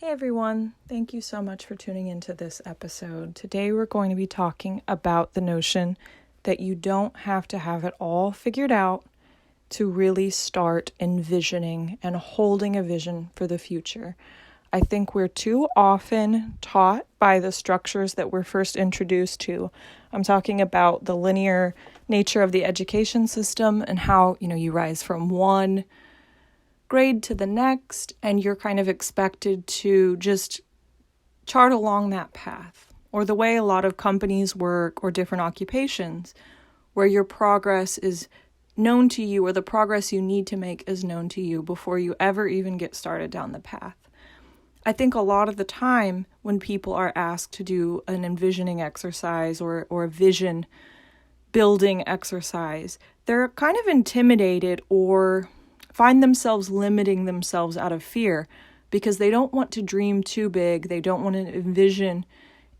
Hey everyone, thank you so much for tuning into this episode. Today we're going to be talking about the notion that you don't have to have it all figured out to really start envisioning and holding a vision for the future. I think we're too often taught by the structures that we're first introduced to. I'm talking about the linear nature of the education system and how, you rise from one grade to the next, and you're kind of expected to just chart along that path. Or the way a lot of companies work or different occupations, where your progress is known to you or the progress you need to make is known to you before you ever even get started down the path. I think a lot of the time when people are asked to do an envisioning exercise or a vision building exercise, they're kind of intimidated or find themselves limiting themselves out of fear because they don't want to dream too big. They don't want to envision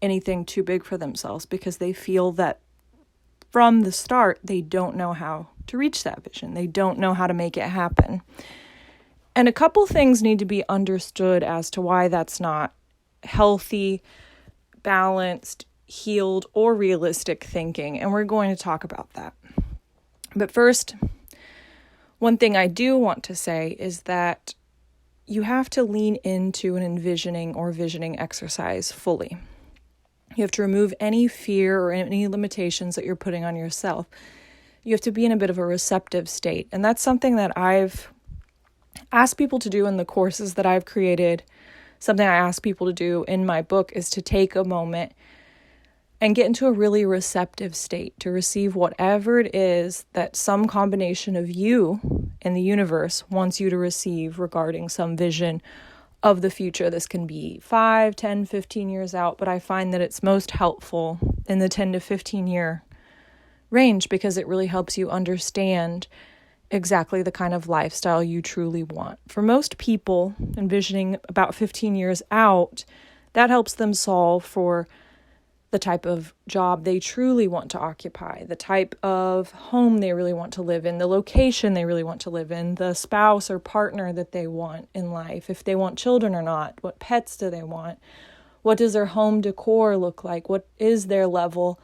anything too big for themselves because they feel that from the start, they don't know how to reach that vision. They don't know how to make it happen. And a couple things need to be understood as to why that's not healthy, balanced, healed, or realistic thinking. And we're going to talk about that. But first, one thing I do want to say is that you have to lean into an envisioning or visioning exercise fully. You have to remove any fear or any limitations that you're putting on yourself. You have to be in a bit of a receptive state. And that's something that I've asked people to do in the courses that I've created. Something I ask people to do in my book is to take a moment and get into a really receptive state to receive whatever it is that some combination of you and the universe wants you to receive regarding some vision of the future. This can be 5, 10, 15 years out, but I find that it's most helpful in the 10 to 15 year range because it really helps you understand exactly the kind of lifestyle you truly want. For most people, envisioning about 15 years out, that helps them solve for the type of job they truly want to occupy, the type of home they really want to live in, the location they really want to live in, the spouse or partner that they want in life, if they want children or not, what pets do they want, what does their home decor look like, what is their level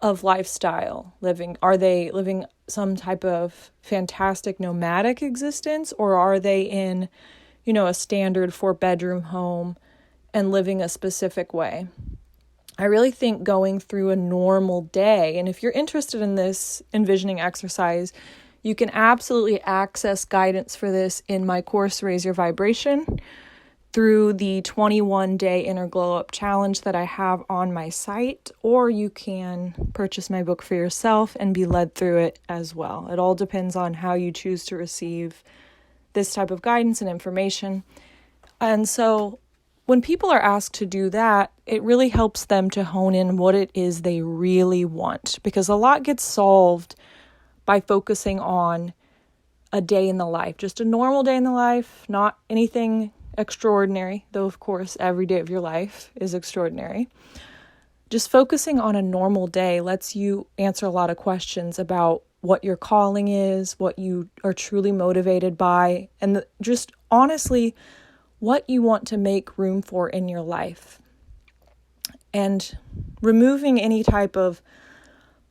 of lifestyle living, are they living some type of fantastic nomadic existence, or are they in, a standard 4-bedroom home and living a specific way? I really think going through a normal day, and if you're interested in this envisioning exercise, you can absolutely access guidance for this in my course, Raise Your Vibration, through the 21-day Inner Glow Up Challenge that I have on my site, or you can purchase my book for yourself and be led through it as well. It all depends on how you choose to receive this type of guidance and information. And so when people are asked to do that, it really helps them to hone in what it is they really want, because a lot gets solved by focusing on a day in the life, just a normal day in the life, not anything extraordinary, though of course every day of your life is extraordinary. Just focusing on a normal day lets you answer a lot of questions about what your calling is, what you are truly motivated by, and just honestly, what you want to make room for in your life. And removing any type of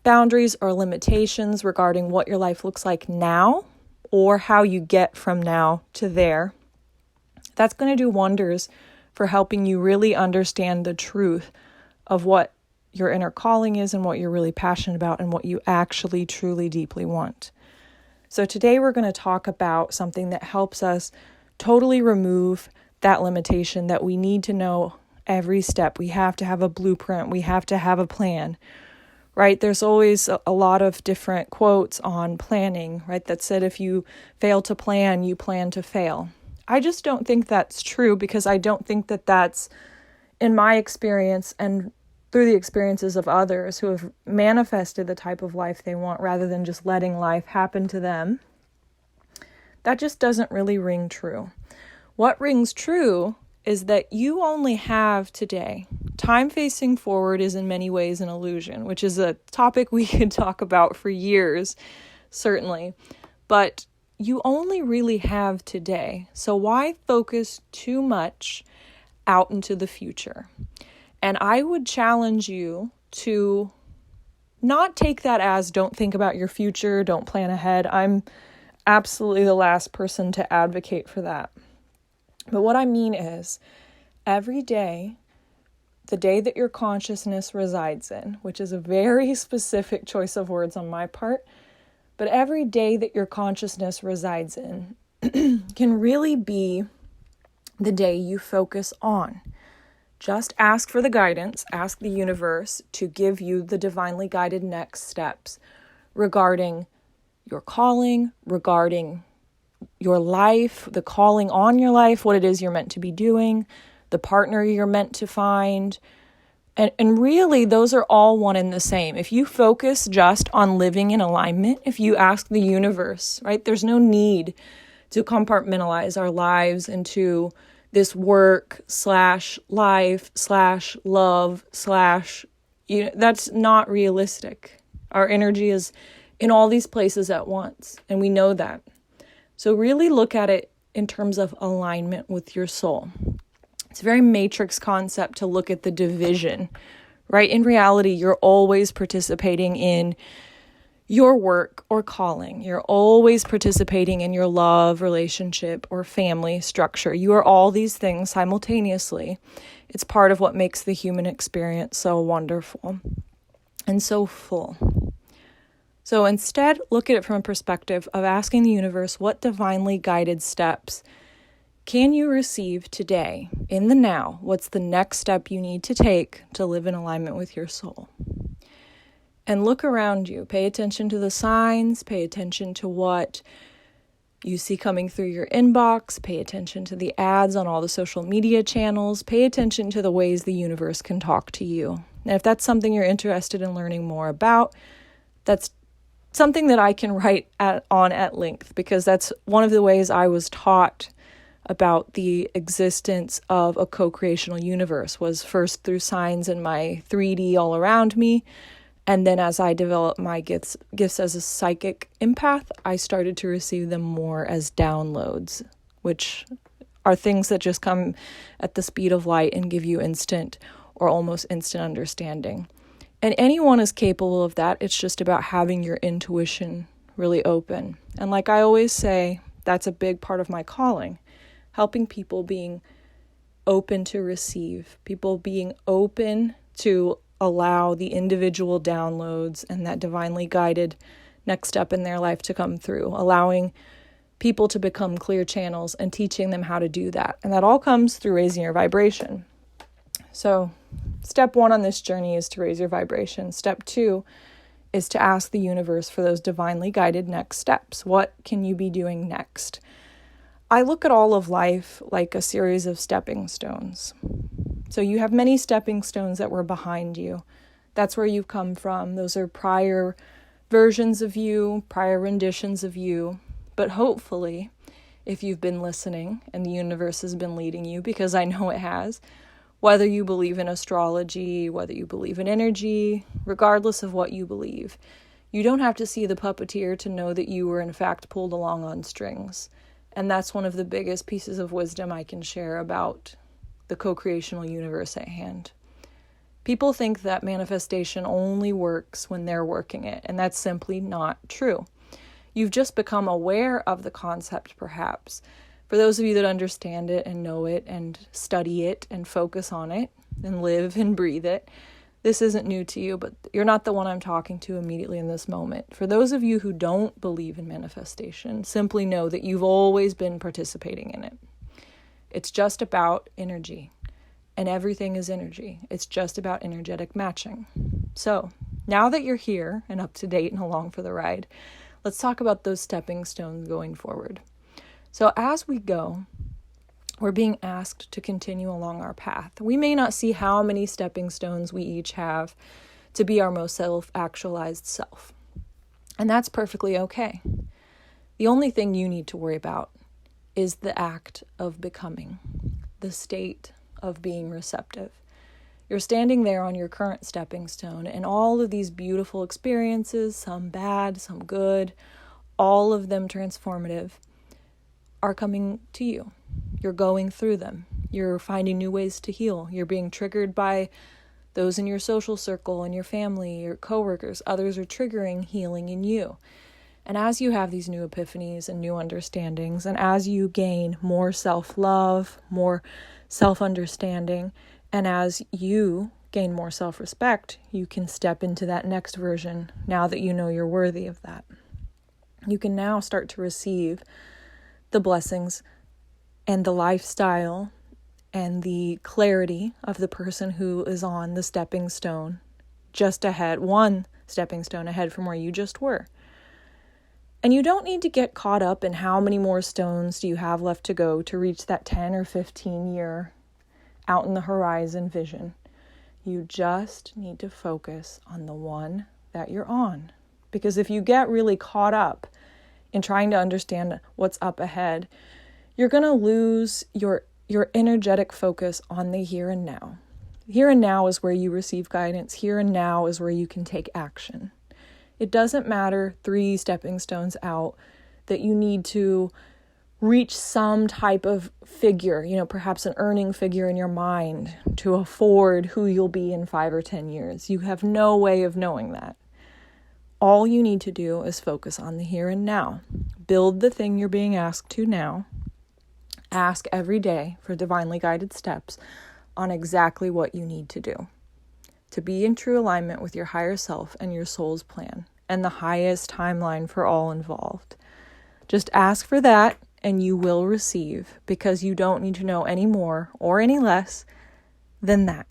boundaries or limitations regarding what your life looks like now or how you get from now to there, that's going to do wonders for helping you really understand the truth of what your inner calling is and what you're really passionate about and what you actually truly deeply want. So today we're going to talk about something that helps us totally remove that limitation that we need to know every step. We have to have a blueprint. We have to have a plan, right? There's always a lot of different quotes on planning, right? That said, if you fail to plan, you plan to fail. I just don't think that's true because I don't think that that's, in my experience and through the experiences of others who have manifested the type of life they want rather than just letting life happen to them, that just doesn't really ring true. What rings true is that you only have today. Time facing forward is in many ways an illusion, which is a topic we could talk about for years, certainly. But you only really have today. So why focus too much out into the future. And I would challenge you to not take that as don't think about your future, don't plan ahead. I'm absolutely the last person to advocate for that. But what I mean is, every day, the day that your consciousness resides in, which is a very specific choice of words on my part, but every day that your consciousness resides in can really be the day you focus on. Just ask for the guidance, ask the universe to give you the divinely guided next steps regarding your calling, regarding your life, the calling on your life, what it is you're meant to be doing, the partner you're meant to find. And really, those are all one and the same. If you focus just on living in alignment, if you ask the universe, right, there's no need to compartmentalize our lives into this work /life /love that's not realistic. Our energy is in all these places at once, and we know that. So really look at it in terms of alignment with your soul. It's a very matrix concept to look at the division, right? In reality, you're always participating in your work or calling. You're always participating in your love, relationship, or family structure. You are all these things simultaneously. It's part of what makes the human experience so wonderful and so full. So instead, look at it from a perspective of asking the universe, what divinely guided steps can you receive today, in the now? What's the next step you need to take to live in alignment with your soul? And look around you. Pay attention to the signs. Pay attention to what you see coming through your inbox. Pay attention to the ads on all the social media channels. Pay attention to the ways the universe can talk to you. And if that's something you're interested in learning more about, that's something that I can write on at length, because that's one of the ways I was taught about the existence of a co-creational universe, was first through signs in my 3D all around me. And then as I developed my gifts as a psychic empath, I started to receive them more as downloads, which are things that just come at the speed of light and give you instant or almost instant understanding. And anyone is capable of that. It's just about having your intuition really open. And like I always say, that's a big part of my calling. Helping people being open to receive, people being open to allow the individual downloads and that divinely guided next step in their life to come through, allowing people to become clear channels and teaching them how to do that. And that all comes through raising your vibration. So step 1 on this journey is to raise your vibration. Step 2 is to ask the universe for those divinely guided next steps. What can you be doing next? I look at all of life like a series of stepping stones. So you have many stepping stones that were behind you. That's where you've come from. Those are prior versions of you, prior renditions of you. But hopefully, if you've been listening and the universe has been leading you, because I know it has, whether you believe in astrology, whether you believe in energy, regardless of what you believe, you don't have to see the puppeteer to know that you were in fact pulled along on strings. And that's one of the biggest pieces of wisdom I can share about the co-creational universe at hand. People think that manifestation only works when they're working it, and that's simply not true. You've just become aware of the concept, perhaps. For those of you that understand it and know it and study it and focus on it and live and breathe it, this isn't new to you, but you're not the one I'm talking to immediately in this moment. For those of you who don't believe in manifestation, simply know that you've always been participating in it. It's just about energy, and everything is energy. It's just about energetic matching. So now that you're here and up to date and along for the ride, let's talk about those stepping stones going forward. So as we go, we're being asked to continue along our path. We may not see how many stepping stones we each have to be our most self-actualized self. And that's perfectly okay. The only thing you need to worry about is the act of becoming, the state of being receptive. You're standing there on your current stepping stone, and all of these beautiful experiences, some bad, some good, all of them transformative, are coming to you. You're going through them. You're finding new ways to heal. You're being triggered by those in your social circle and your family, your coworkers. Others are triggering healing in you. And as you have these new epiphanies and new understandings, and as you gain more self-love, more self-understanding, and as you gain more self-respect, you can step into that next version now that you know you're worthy of that. You can now start to receive the blessings and the lifestyle and the clarity of the person who is on the stepping stone just ahead, one stepping stone ahead from where you just were. And you don't need to get caught up in how many more stones do you have left to go to reach that 10 or 15 year out in the horizon vision. You just need to focus on the one that you're on. Because if you get really caught up in trying to understand what's up ahead, you're going to lose your energetic focus on the here and now. Here and now is where you receive guidance. Here and now is where you can take action. It doesn't matter 3 stepping stones out that you need to reach some type of figure, perhaps an earning figure in your mind to afford who you'll be in 5 or 10 years. You have no way of knowing that. All you need to do is focus on the here and now. Build the thing you're being asked to now. Ask every day for divinely guided steps on exactly what you need to do to be in true alignment with your higher self and your soul's plan and the highest timeline for all involved. Just ask for that and you will receive, because you don't need to know any more or any less than that.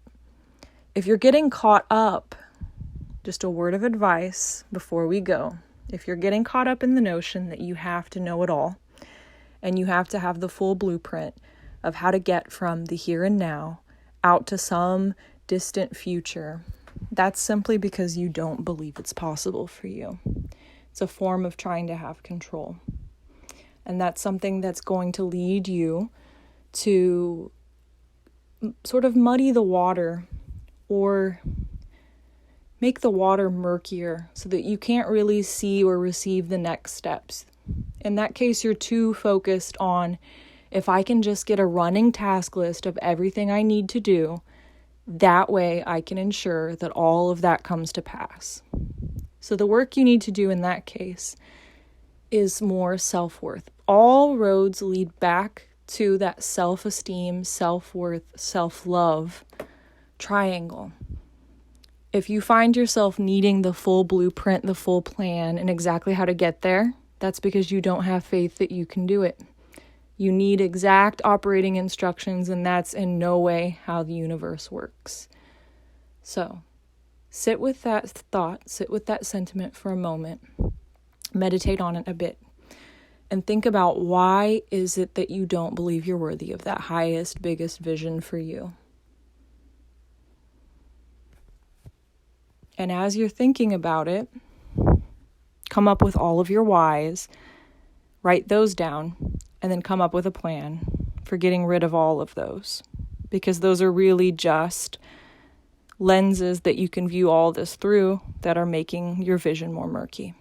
If you're getting caught up, just a word of advice before we go, if you're getting caught up in the notion that you have to know it all and you have to have the full blueprint of how to get from the here and now out to some distant future, that's simply because you don't believe it's possible for you. It's a form of trying to have control. And that's something that's going to lead you to sort of muddy the water or make the water murkier so that you can't really see or receive the next steps. In that case, you're too focused on, if I can just get a running task list of everything I need to do, that way I can ensure that all of that comes to pass. So the work you need to do in that case is more self-worth. All roads lead back to that self-esteem, self-worth, self-love triangle. If you find yourself needing the full blueprint, the full plan, and exactly how to get there, that's because you don't have faith that you can do it. You need exact operating instructions, and that's in no way how the universe works. So, sit with that thought, sit with that sentiment for a moment, meditate on it a bit, and think about, why is it that you don't believe you're worthy of that highest, biggest vision for you? And as you're thinking about it, come up with all of your whys, write those down, and then come up with a plan for getting rid of all of those. Because those are really just lenses that you can view all this through that are making your vision more murky.